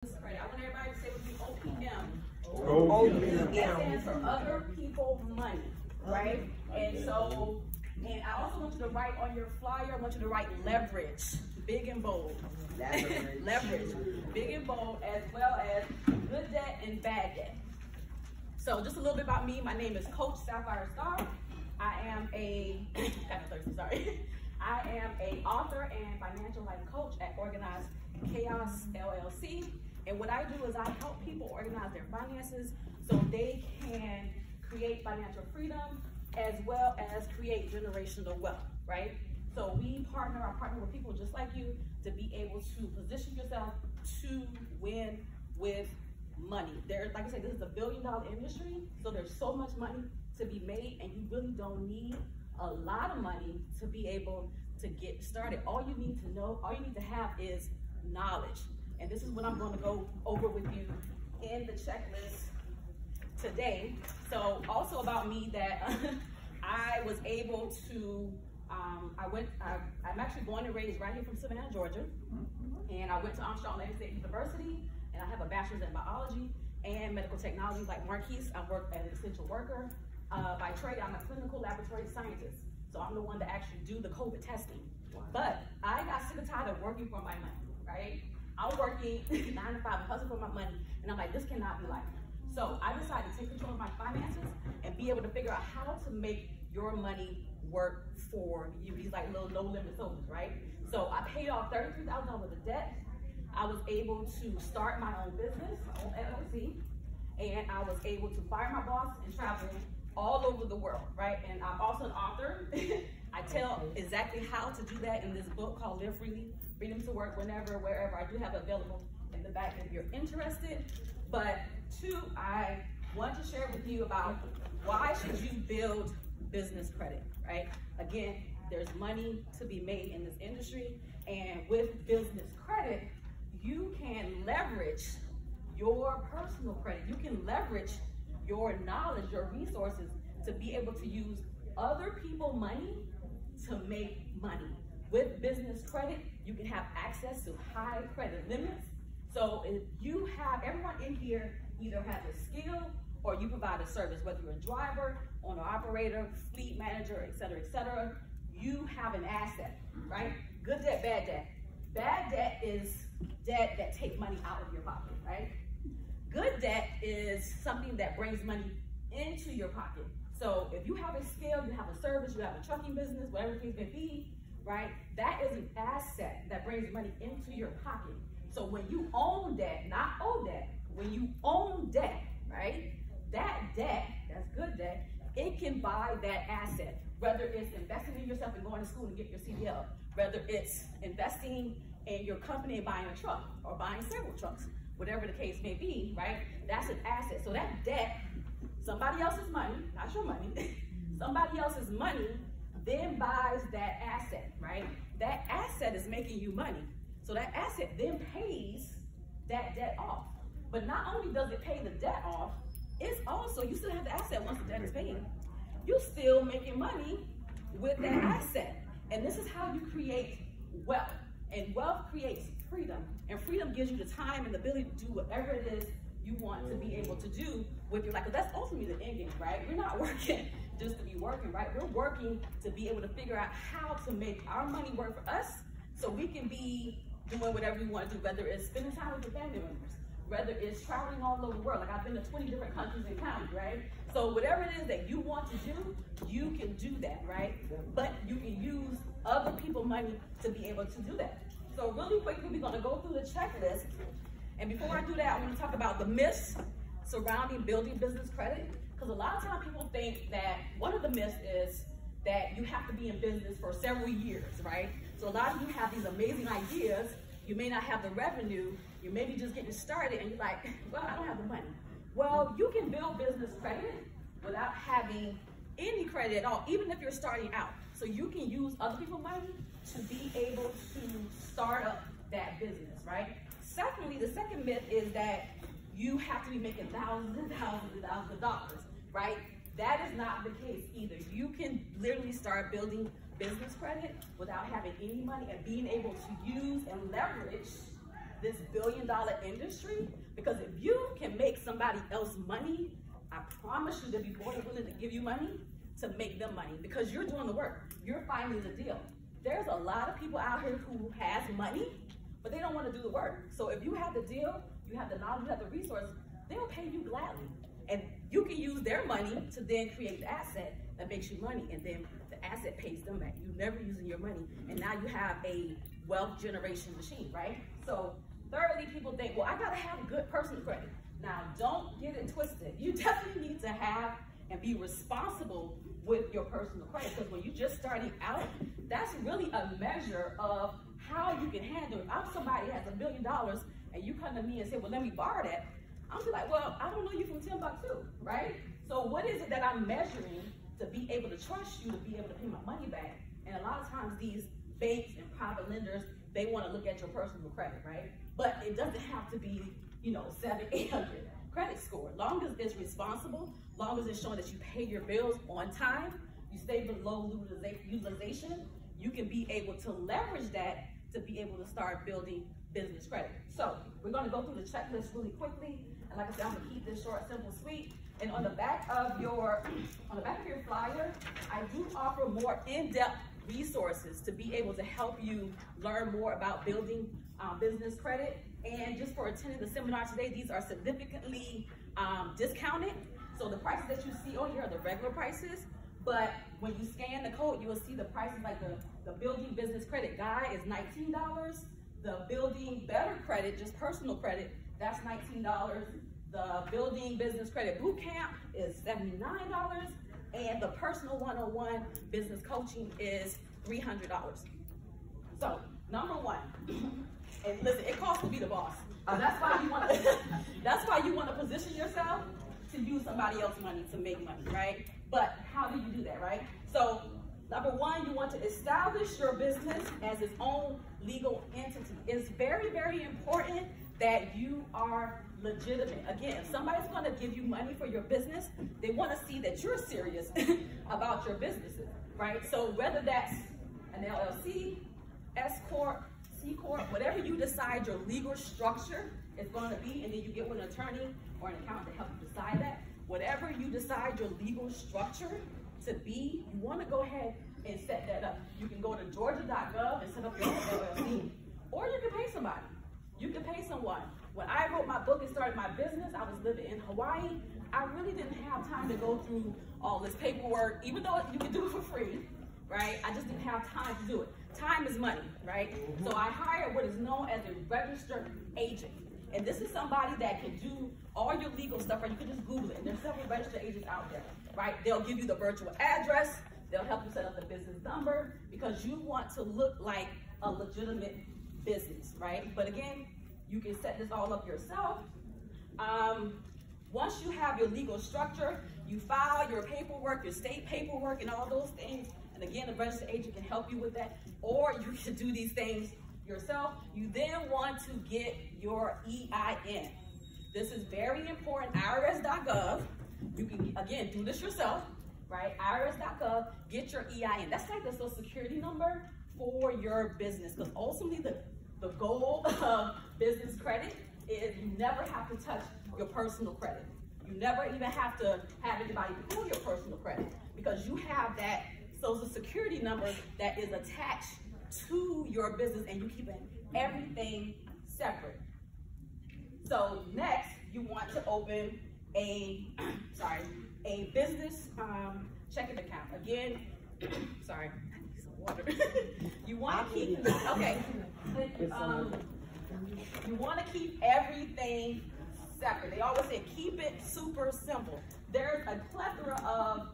Credit. I want everybody to say with me OPM. OPM. That stands for other people money, right? And so, and I also want you to write on your flyer, I want you to write leverage, big and bold. Leverage, big and bold, as well as good debt and bad debt. So just a little bit about me. My name is Coach Sapphire Star. I am a, I am a author and financial life coach at Organized Chaos LLC. And what I do is I help people organize their finances so they can create financial freedom as well as create generational wealth, right? So I partner with people just like you to be able to position yourself to win with money. Like I said, this is a billion-dollar industry, so there's so much money to be made, and you really don't need a lot of money to be able to get started. All you need to know, all you need to have is knowledge. And this is what I'm going to go over with you in the checklist today. So also about me that I was able to, I'm actually born and raised right here from Savannah, Georgia. And I went to Armstrong State University, and I have a bachelor's in biology and medical technology like Marquise. I work as an essential worker. By trade, I'm a clinical laboratory scientist. So I'm the one that actually do the COVID testing. But I got sick and tired of working for my money, right? I'm working 9 to 5, hustling for my money, and I'm like, this cannot be life. So I decided to take control of my finances and be able to figure out how to make your money work for you. These like little no-limit soldiers, right? So I paid off $33,000 worth of debt. I was able to start my own business, my own LLC, and I was able to fire my boss and travel all over the world, right? And I'm also an author. I tell exactly how to do that in this book called Live Freely, Freedom to Work Whenever, Wherever. I do have it available in the back if you're interested. But two, I want to share with you about why should you build business credit, right? Again, there's money to be made in this industry, and with business credit, you can leverage your personal credit. You can leverage your knowledge, your resources to be able to use other people's money to make money. With business credit, you can have access to high credit limits. So if you have, everyone in here either has a skill or you provide a service, whether you're a driver, owner operator, fleet manager, et cetera, you have an asset, right? Good debt, bad debt. Bad debt is debt that takes money out of your pocket, right? Good debt is something that brings money into your pocket. So if you have a skill, you have a service, you have a trucking business, whatever the case may be, right? That is an asset that brings money into your pocket. So when you own debt, not owe debt, when you own debt, right? That debt, that's good debt, it can buy that asset. Whether it's investing in yourself and going to school and get your CDL, whether it's investing in your company and buying a truck or buying several trucks, whatever the case may be, right? That's an asset. So that debt, somebody else's money, not your money, somebody else's money then buys that asset, right? That asset is making you money. So that asset then pays that debt off. But not only does it pay the debt off, it's also, you still have the asset once the debt is paid. You're still making money with that asset. And this is how you create wealth. And wealth creates freedom. And freedom gives you the time and the ability to do whatever it is you want to be able to do with your life. Because that's ultimately the end game, right? We're not working just to be working, right? We're working to be able to figure out how to make our money work for us so we can be doing whatever we want to do, whether it's spending time with your family members, whether it's traveling all over the world. Like I've been to 20 different countries and counting, right? So whatever it is that you want to do, you can do that, right? But you can use other people's money to be able to do that. So really quickly, we're going to go through the checklist. And before I do that, I want to talk about the myths surrounding building business credit. Because a lot of times people think that one of the myths is that you have to be in business for several years, right? So a lot of you have these amazing ideas. You may not have the revenue. You may be just getting started and you're like, well, I don't have the money. Well, you can build business credit without having any credit at all, even if you're starting out. So you can use other people's money to be able to start up that business, right? Secondly, the second myth is that you have to be making thousands and thousands and thousands of dollars, right? That is not the case either. You can literally start building business credit without having any money and being able to use and leverage this billion-dollar industry, because if you can make somebody else money, I promise you they'll be more than willing to give you money to make them money, because you're doing the work. You're finding the deal. There's a lot of people out here who has money, but they don't want to do the work. So if you have the deal, you have the knowledge, you have the resources, they'll pay you gladly. And you can use their money to then create the asset that makes you money, and then the asset pays them back. You're never using your money, and now you have a wealth generation machine, right? So thirdly, people think, well, I gotta have good personal credit. Now, don't get it twisted. You definitely need to have and be responsible with your personal credit, because when you're just starting out, that's really a measure of how you can handle it. If I'm somebody that has $1 billion and you come to me and say, well, let me borrow that, I'm just like, well, I don't know you from 10 bucks too, right? So what is it that I'm measuring to be able to trust you to be able to pay my money back? And a lot of times these banks and private lenders, they want to look at your personal credit, right? But it doesn't have to be, 700, 800 credit score. Long as it's responsible, long as it's showing that you pay your bills on time, you stay below utilization, you can be able to leverage that to be able to start building business credit. So we're going to go through the checklist really quickly. And like I said, I'm going to keep this short, simple, sweet. And on the back of your flyer, I do offer more in-depth resources to be able to help you learn more about building business credit. And just for attending the seminar today, these are significantly discounted. So the prices that you see on here are the regular prices, but when you scan the code, you will see the prices. Like the Building Business Credit Guide is $19. The Building Better Credit, just personal credit, that's $19. The Building Business Credit Bootcamp is $79. And the Personal 101 Business Coaching is $300. So, number one, and listen, it costs to be the boss. That's why you want to position yourself to use somebody else's money to make money, right? But how do you do that, right? So, number one, you want to establish your business as its own legal entity. It's very, very important that you are legitimate. Again, if somebody's going to give you money for your business, they want to see that you're serious about your businesses, right? So whether that's an LLC, S Corp, C Corp, whatever you decide your legal structure is going to be, and then you get with an attorney or an accountant to help you decide that. Whatever you decide your legal structure to be, you want to go ahead and set that up. You can go to georgia.gov and set up your own LLC, or you can pay somebody. You can pay someone. When I wrote my book and started my business, I was living in Hawaii. I really didn't have time to go through all this paperwork, even though you can do it for free, right? I just didn't have time to do it. Time is money, right? So I hired what is known as a registered agent. And this is somebody that can do all your legal stuff, or you can just Google it. And there's several registered agents out there, right? They'll give you the virtual address. They'll help you set up the business number, because you want to look like a legitimate business, right? But again, you can set this all up yourself. Once you have your legal structure, you file your paperwork, your state paperwork, and all those things. And again, the registered agent can help you with that, or you can do these things yourself. You then want to get your EIN. This is very important. IRS.gov. You can, again, do this yourself, right? IRS.gov, get your EIN. That's like the Social Security number for your business, because ultimately the goal of business credit is you never have to touch your personal credit. You never even have to have anybody pull your personal credit, because you have that Social Security number that is attached to your business, and you keep everything separate. So next, you want to open a business checking account. Again, sorry, I need some water. You want to keep, you want to keep everything separate. They always say keep it super simple. There's a plethora of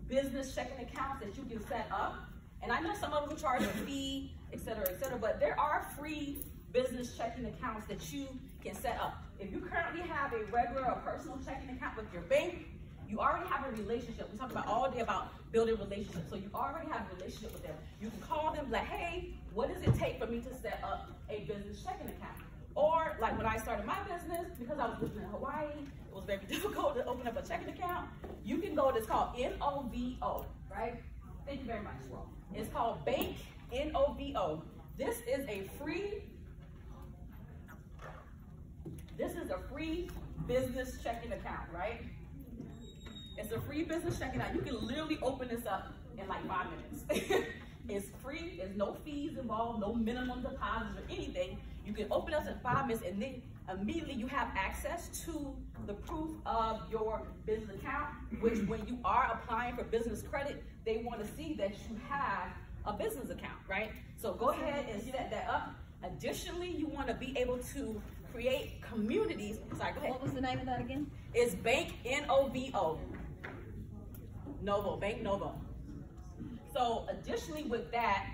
business checking accounts that you can set up. And I know some of them will charge a fee, et cetera, but there are free business checking accounts that you can set up. If you currently have a regular or personal checking account with your bank, you already have a relationship. We talk about all day about building relationships. So you already have a relationship with them. You can call them like, hey, what does it take for me to set up a business checking account? Or like when I started my business, because I was living in Hawaii, it was very difficult to open up a checking account. You can go, it's called NOVO, right? Thank you very much, Ron. It's called Bank NOVO. This is a free This is a free business checking account, right? It's a free business checking account. You can literally open this up in like 5 minutes. It's free, there's no fees involved, no minimum deposits or anything. You can open up in 5 minutes and then immediately you have access to the proof of your business account, which when you are applying for business credit, they want to see that you have a business account, right? So go ahead and set that up. Additionally, you want to be able to create communities. Sorry, go ahead. What was the name of that again? It's Bank N-O-V-O. Novo, Bank Novo. So additionally with that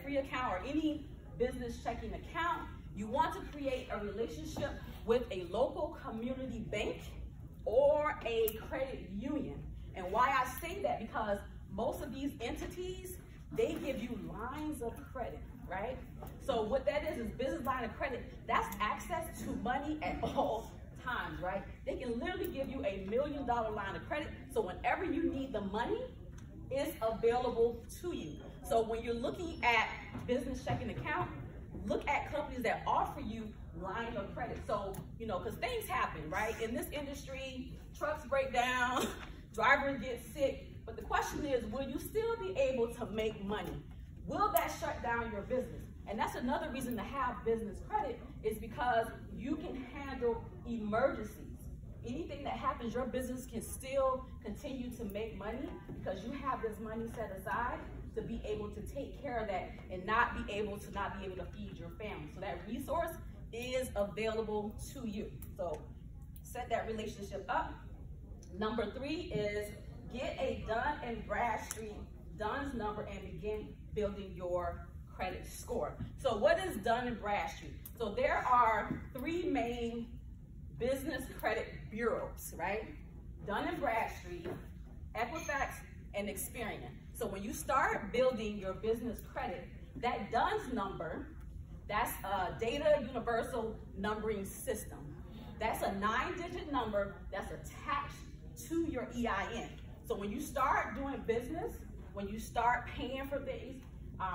free account or any business checking account, you want to create a relationship with a local community bank or a credit union. And why I say that, because most of these entities, they give you lines of credit, right? So what that is business line of credit. That's access to money at all times, right? They can literally give you $1 million line of credit. So whenever you need the money, it's available to you. So when you're looking at business checking account, look at companies that offer you line of credit. So, you know, because things happen, right? In this industry, trucks break down, drivers get sick. But the question is, will you still be able to make money? Will that shut down your business? And that's another reason to have business credit, is because you can handle emergencies. Anything that happens, your business can still continue to make money because you have this money set aside to be able to take care of that and not be able to feed your family. So that resource is available to you. So set that relationship up. Number 3 is get a Dun & Bradstreet DUNS number and begin building your credit score. So what is Dun & Bradstreet? So there are 3 main business credit bureaus, right? Dun & Bradstreet, Equifax, and Experian. So when you start building your business credit, that DUNS number, that's a data universal numbering system. That's a 9-digit number that's attached to your EIN. So when you start doing business, when you start paying for things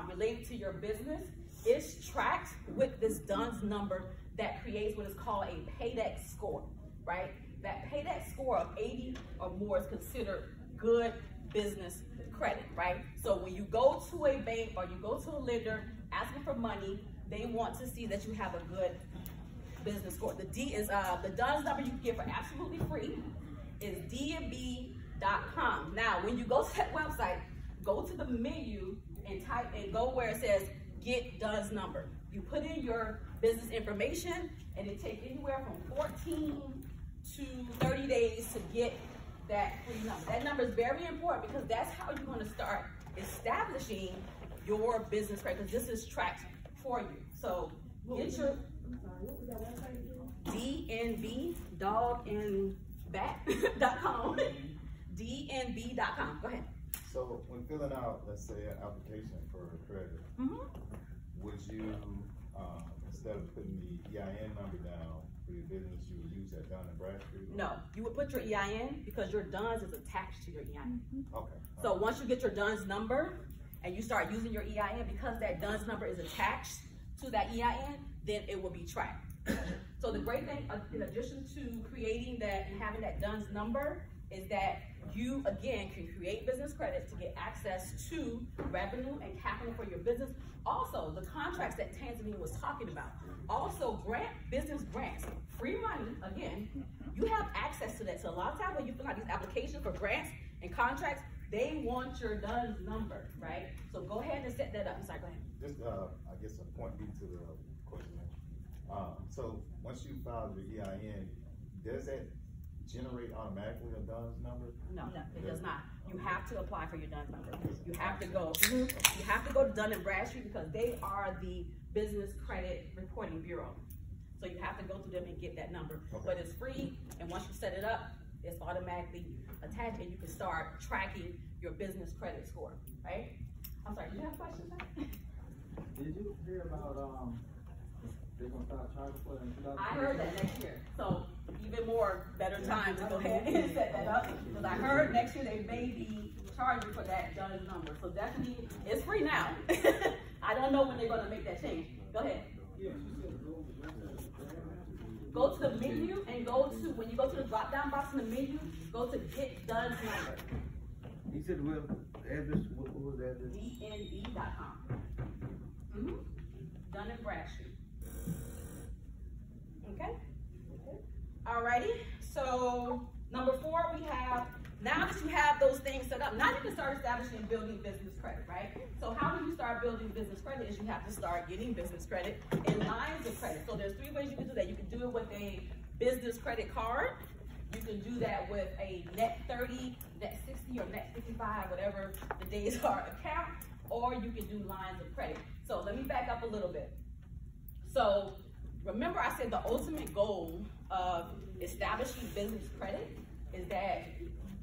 related to your business, it's tracked with this DUNS number that creates what is called a paydex score, right? That paydex score of 80 or more is considered good business credit, right? So when you go to a bank or you go to a lender asking for money, they want to see that you have a good business score. The D is the DUNS number you can get for absolutely free is dnb.com. Now, when you go to that website, go to the menu and type and go where it says get DUNS number. You put in your business information and it takes anywhere from 14 to 30 days to get that free number. That number is very important because that's how you're going to start establishing your business credit, because this is tracked for you. So get your DNB, dog and bat.com, DNB.com. Go ahead. So when filling out, let's say, an application for credit, would you, instead of putting the EIN number down for your business, you would use that Dun & Bradstreet? No, you would put your EIN because your DUNS is attached to your EIN. Okay. So once you get your DUNS number and you start using your EIN, because that DUNS number is attached to that EIN, then it will be tracked. So the great thing, in addition to creating that and having that DUNS number, is that you, again, can create business credits to get access to revenue and capital for your business. Also, the contracts that Tanzania was talking about. Also, business grants, free money, again, you have access to that. So a lot of times when you fill out these applications for grants and contracts, they want your DUNS number, right? So go ahead and set that up. I'm sorry, go ahead. Just, I guess, a point B to the question. So once you file your EIN, does that generate automatically a DUNS number? No, it does not. You have to apply for your DUNS number. You have to go. You have to go to Dun & Bradstreet because they are the Business Credit Reporting Bureau. So you have to go through them and get that number. Okay. But it's free, and once you set it up, it's automatically attached, and you can start tracking your business credit score. Right? I'm sorry. Do you have questions? Did you hear about they're gonna start charging for it in 2020? I heard that next year. So even more better time to go ahead and set that up. Because I heard next year they may be charging for that DUNS number. So definitely, it's free now. I don't know when they're gonna make that change. Go ahead. Yeah, she said go to the menu and go to, when you go to the drop down box in the menu, go to get Dunn's number. He said, well, address, what was the address? DNE.com. Dun and Bradstreet. Okay? Alrighty, so number 4, we have, now that you have those things set up, now you can start establishing and building business credit, right? So how do you start building business credit is you have to start getting business credit in lines of credit. So there's 3 ways you can do that. You can do it with a business credit card. You can do that with a net 30, net 60, or net 55, whatever the days are account, or you can do lines of credit. So let me back up a little bit. So remember I said the ultimate goal of establishing business credit is that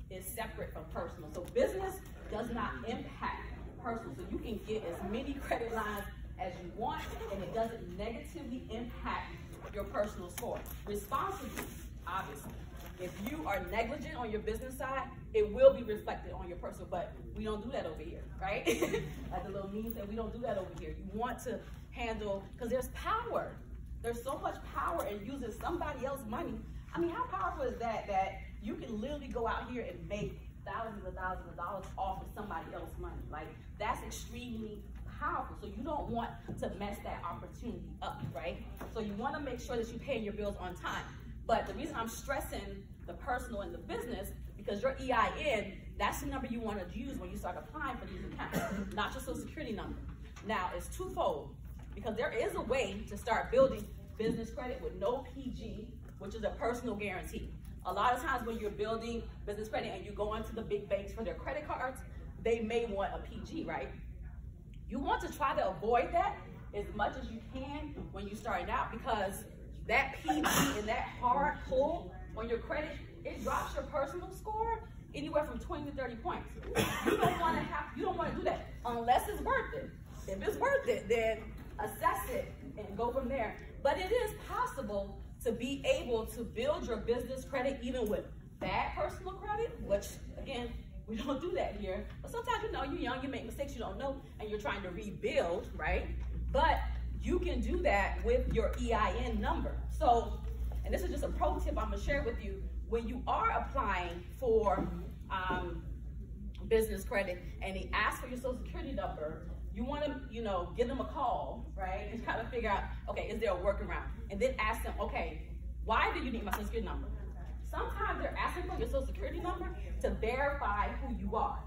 it's separate from personal. So business does not impact personal. So you can get as many credit lines as you want, and it doesn't negatively impact your personal score. Responsibly, obviously. If you are negligent on your business side, it will be reflected on your personal, but we don't do that over here, right? Like the little meme said, we don't do that over here. You want to handle, because there's power. There's so much power in using somebody else's money. I mean, how powerful is that, that you can literally go out here and make thousands of dollars off of somebody else's money? Like, that's extremely powerful. So you don't want to mess that opportunity up, right? So you want to make sure that you're paying your bills on time. But the reason I'm stressing the personal and the business, because your EIN, that's the number you want to use when you start applying for these accounts, not your social security number. Now, it's twofold, because there is a way to start building business credit with no PG, which is a personal guarantee. A lot of times when you're building business credit and you go into the big banks for their credit cards, they may want a PG, right? You want to try to avoid that as much as you can when you're starting out, because that PG and that hard pull on your credit, it drops your personal score anywhere from 20 to 30 points. You don't want to do that unless it's worth it. If it's worth it, then assess it and go from there. But it is possible to be able to build your business credit even with bad personal credit, which again, we don't do that here. But sometimes, you know, you're young, you make mistakes you don't know, and you're trying to rebuild, right? But you can do that with your EIN number. So, and this is just a pro tip I'm gonna share with you. When you are applying for business credit and they ask for your social security number, you wanna, you know, give them a call, right? And try to figure out, okay, is there a workaround? And then ask them, okay, why do you need my social security number? Sometimes they're asking for your social security number to verify who you are,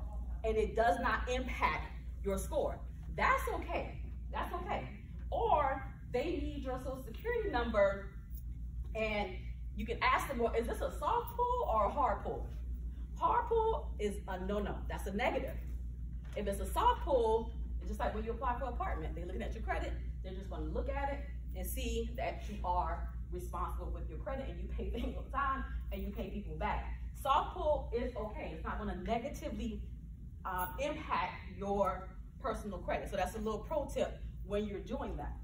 and it does not impact your score. That's okay, that's okay. Or they need your social security number and you can ask them, well, is this a soft pull or a hard pull? Hard pull is a no-no, that's a negative. If it's a soft pull, it's just like when you apply for an apartment. They're looking at your credit, they're just gonna look at it and see that you are responsible with your credit and you pay things on time and you pay people back. Soft pull is okay, it's not gonna negatively impact your personal credit. So that's a little pro tip when you're doing that.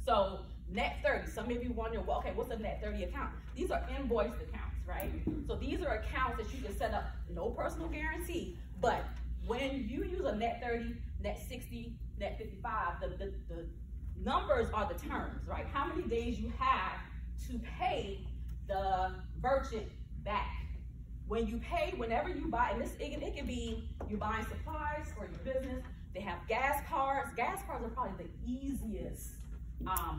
So net 30, some of you wonder, well, okay, what's a net 30 account? These are invoiced accounts, right? So these are accounts that you can set up, no personal guarantee, but when you use a net 30, net 60, net 55, the numbers are the terms, right? How many days you have to pay the merchant back. When you pay, whenever you buy, and it can be you buying supplies for your business. They have gas cards. Gas cards are probably the easiest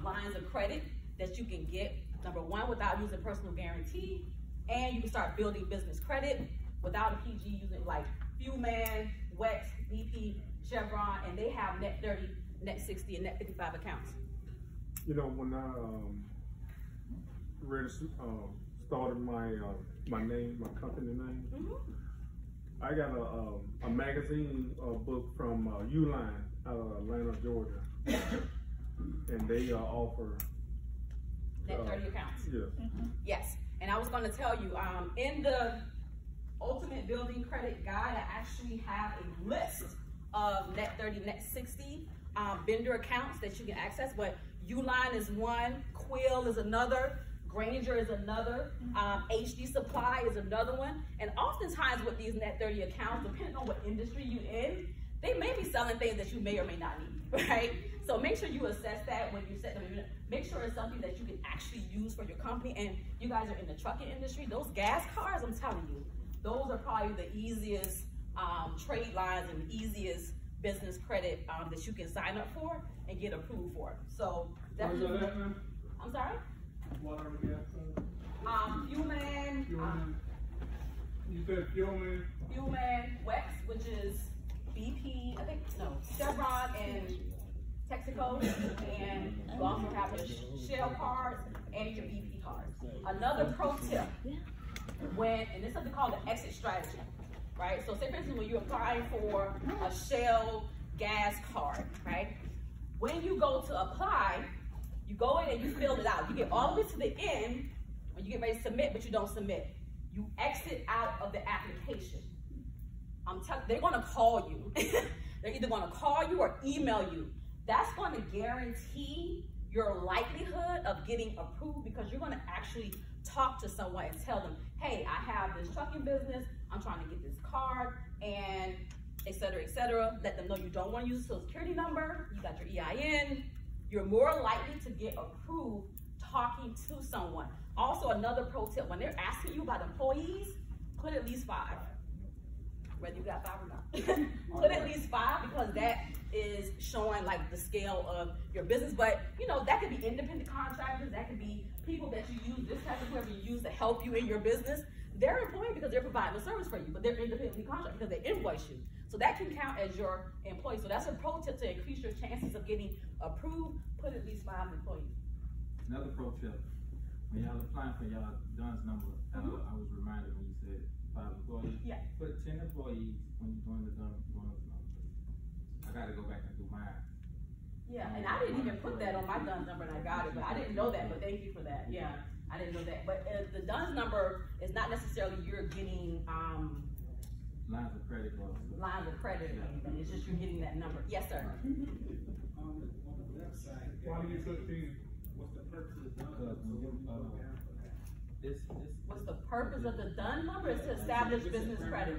lines of credit that you can get. Number one, without using personal guarantee, and you can start building business credit without a PG, using like Fuelman, WEX, BP, Chevron, and they have net 30, net 60, and net 55 accounts. You know, when I started my name, my company name, I got a magazine book from Uline out of Atlanta, Georgia, and they offer net 30 accounts. Yes. Yes, and I was going to tell you, in the Ultimate Building Credit Guide, I actually have a list of net 30, net 60 vendor accounts that you can access, but Uline is one, Quill is another, Granger is another, HD Supply is another one, and oftentimes with these net 30 accounts, depending on what industry you're in, they may be selling things that you may or may not need, right? So make sure you assess that when you set them. Make sure it's something that you can actually use for your company. And you guys are in the trucking industry. Those gas cars, I'm telling you, those are probably the easiest trade lines and the easiest business credit that you can sign up for and get approved for. So definitely. I'm sorry? What are the gas? Fuelman. You said Fuelman? Fuelman, Wex, which is BP, Chevron and Texaco, and you also have your Shell cards and your BP cards. Another pro tip, and this is something called the exit strategy, right? So say for instance, when you're applying for a Shell gas card, right? When you go to apply, you go in and you fill it out. You get all the way to the end when you get ready to submit, but you don't submit. You exit out of the application. They're gonna call you. They're either gonna call you or email you. That's gonna guarantee your likelihood of getting approved because you're gonna actually talk to someone and tell them, hey, I have this trucking business, I'm trying to get this card, and et cetera, et cetera. Let them know you don't wanna use a social security number, you got your EIN. You're more likely to get approved talking to someone. Also, another pro tip, when they're asking you about employees, put at least 5. Whether you got 5 or not. Put at least 5 because that is showing like the scale of your business. But you know, that could be independent contractors, that could be people that you use, this type of whoever you use to help you in your business. They're employed because they're providing a service for you, but they're independently contracted because they invoice you. So that can count as your employee. So that's a pro tip to increase your chances of getting approved. Put at least 5 employees. Another pro tip, when y'all applying for y'all DUNS number, I was reminded when you said 5 employees. Yeah. Put 10 employees when you're doing the DUNS number. I got to go back and do mine. Yeah, and I didn't even put that on my DUNS number and I got it, but I didn't know that, but thank you for that. Yeah, I didn't know that. But the DUNS number is not necessarily you're getting lines of credit or lines of credit or anything. It's just you're getting that number. Yes, sir. On the website, Why do you put 10? what's the purpose of the DUNS? What's the purpose of the DUNS number? Is to establish business credit.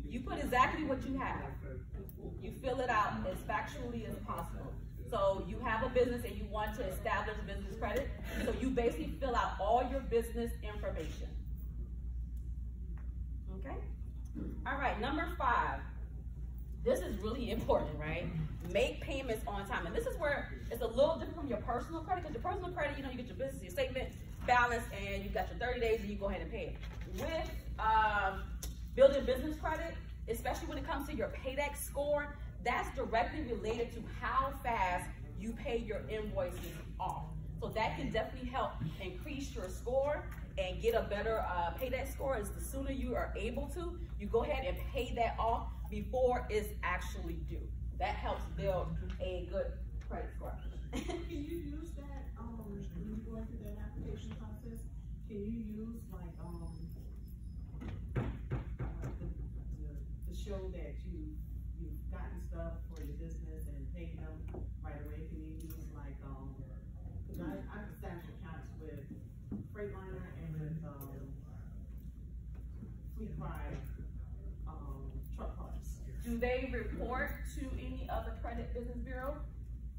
You put exactly what you have. You fill it out as factually as possible. So you have a business and you want to establish business credit. So you basically fill out all your business information. Okay? All right, number 5. This is really important, right? Make payments on time. And this is where it's a little different from your personal credit, because your personal credit, you know, you get your business, your statement, balance, and you've got your 30 days and you go ahead and pay it. With building business credit, especially when it comes to your payback score, that's directly related to how fast you pay your invoices off. So that can definitely help increase your score and get a better payback score. Is the sooner you are able to, you go ahead and pay that off before it's actually due. That helps build a good credit score. Can you use that when you go through that application process? Can you use like to show that you've gotten stuff for your business and paid them right away? Can you use like because I've established accounts with Freightliner and with Fleet Pride truck parts. Do they report to any other credit business bureau?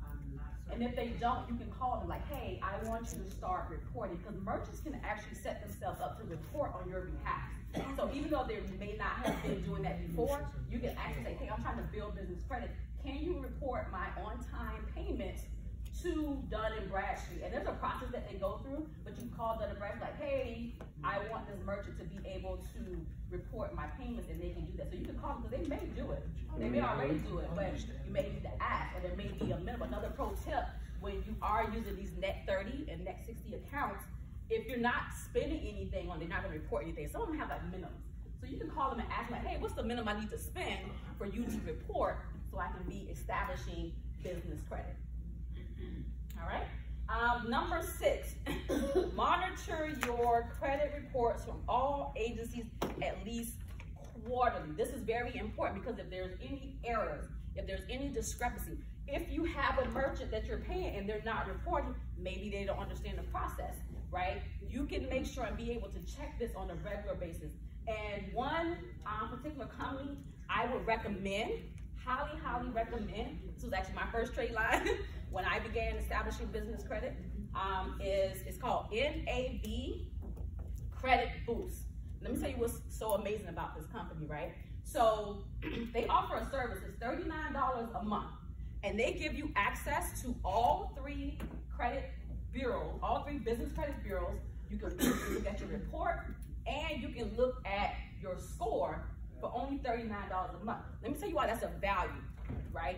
I'm not certain. And if they don't, you can call them like, hey, I want you to start reporting, because merchants can actually set themselves up to report on your behalf. So even though they may not have been doing that before, you can actually say, hey, I'm trying to build business credit. Can you report my on-time payments to Dun & Bradstreet? And there's a process that they go through, but you can call Dun & Bradstreet like, hey, I want this merchant to be able to report my payments, and they can do that. So you can call them because they may do it. They may already do it, but you may need to ask, or there may be a minimum. Another pro tip, when you are using these net 30 and net 60 accounts, if you're not spending anything on, they're not going to report anything. Some of them have like minimums. So you can call them and ask them like, hey, what's the minimum I need to spend for you to report so I can be establishing business credit? All right. Number 6, monitor your credit reports from all agencies at least quarterly. This is very important because if there's any errors, if there's any discrepancy, if you have a merchant that you're paying and they're not reporting, maybe they don't understand the process. right? You can make sure and be able to check this on a regular basis. And one particular company I would recommend, highly recommend, this was actually my first trade line when I began establishing business credit, it's called NAB Credit Boost. Let me tell you what's so amazing about this company, right? So they offer a service, it's $39 a month, and they give you access to all 3 credit bureaus, all 3 business credit bureaus. You can look at your report, and you can look at your score for only $39 a month. Let me tell you why that's a value, right?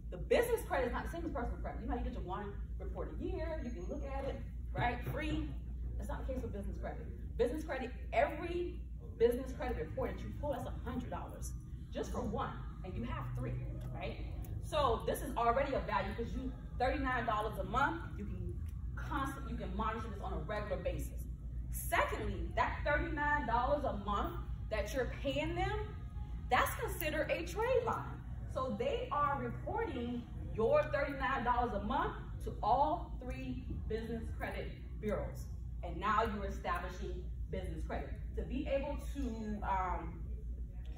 The business credit is not the same as personal credit. You know how you get your 1 report a year, you can look at it, right, free. That's not the case with business credit. Business credit, every business credit report that you pull, that's $100 just for 1, and you have 3, right? So this is already a value because you $39 a month, you can monitor this on a regular basis. Secondly, that $39 a month that you're paying them, that's considered a trade line. So they are reporting your $39 a month to all 3 business credit bureaus. And now you're establishing business credit. To be able to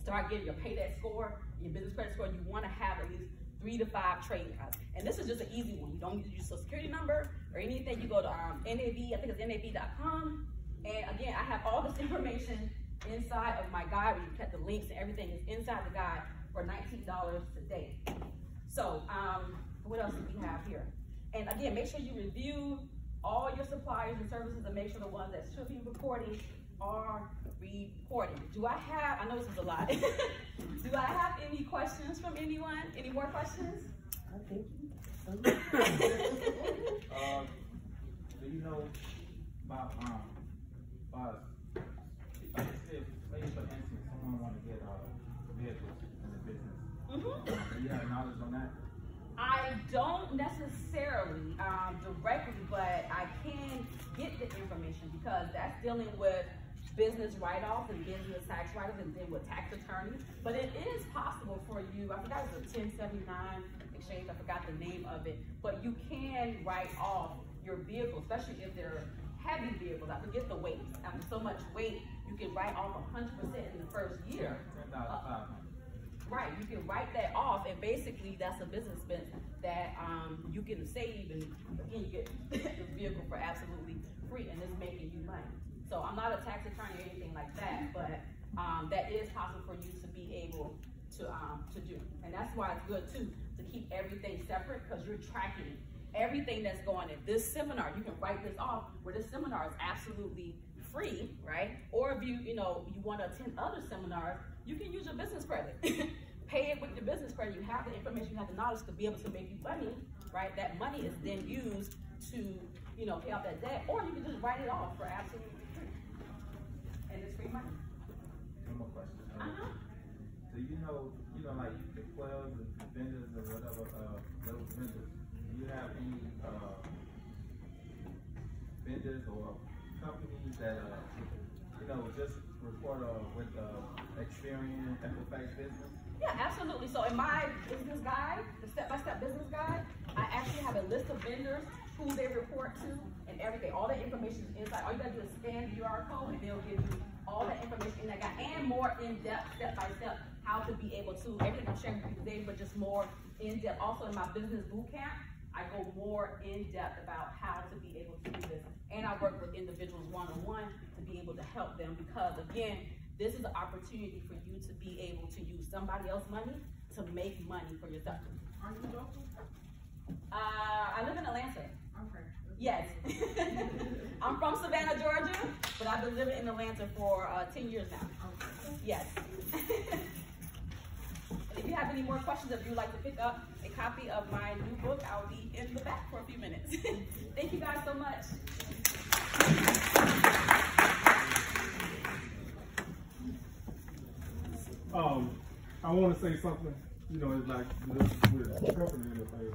start getting your paydex score, your business credit score, you want to have at least 3 to 5 trade lines. And this is just an easy one. You don't need to use your social security number or anything. You go to NAB, I think it's NAB.com. And again, I have all this information inside of my guide. We kept the links and everything is inside the guide for $19 today. So what else do we have here? And again, make sure you review all your suppliers and services and make sure the ones that should be reporting are reporting. Do I have, I know this is a lot. Do I have any questions from anyone? Any more questions? I think Do you know about like say for instance, someone want to get vehicles in the business? Do you have knowledge on that? I don't necessarily directly, but I can get the information because that's dealing with business write-offs and business tax write-offs and then with tax attorneys. But it is possible for you, I forgot it's a 1079 exchange, I forgot the name of it, but you can write off your vehicle, especially if they're heavy vehicles. I forget the weight. After so much weight, you can write off 100% in the first year. Right, you can write that off, and basically that's a business expense that you can save, and again, you get the vehicle for absolutely free, and it's making you money. So I'm not a tax attorney or anything like that, but that is possible for you to be able to do, and that's why it's good too to keep everything separate because you're tracking everything that's going in. This seminar, you can write this off where this seminar is absolutely free, right? Or if you want to attend other seminars, you can use your business credit. Pay it with your business credit. You have the information, you have the knowledge to be able to make you money, right? That money is then used to, pay off that debt, or you can just write it off for absolutely free. And it's free money. One more question. So you know, like the clubs and vendors or whatever, those vendors, do you have any vendors or companies that just report with Experian, Equifax business? Yeah, absolutely. So in my business guide, the step-by-step business guide, I actually have a list of vendors who they report to and everything. All that information is inside. All you gotta do is scan the QR code and they'll give you all that information in that guide and more in-depth, step-by-step, how to be able to, everything I'm sharing with you today, but just more in-depth. Also in my business boot camp, I go more in-depth about how to be able to do this. And I work with individuals one-on-one to be able to help them because, again, this is an opportunity for you to be able to use somebody else's money to make money for yourself. Are you local? I live in Atlanta. Okay. Yes. I'm from Savannah, Georgia, but I've been living in Atlanta for 10 years now. Okay. Yes. If you have any more questions, if you'd like to pick up a copy of my new book, I'll be in the back for a few minutes. Thank you guys so much. I want to say something. It's like with company and everything.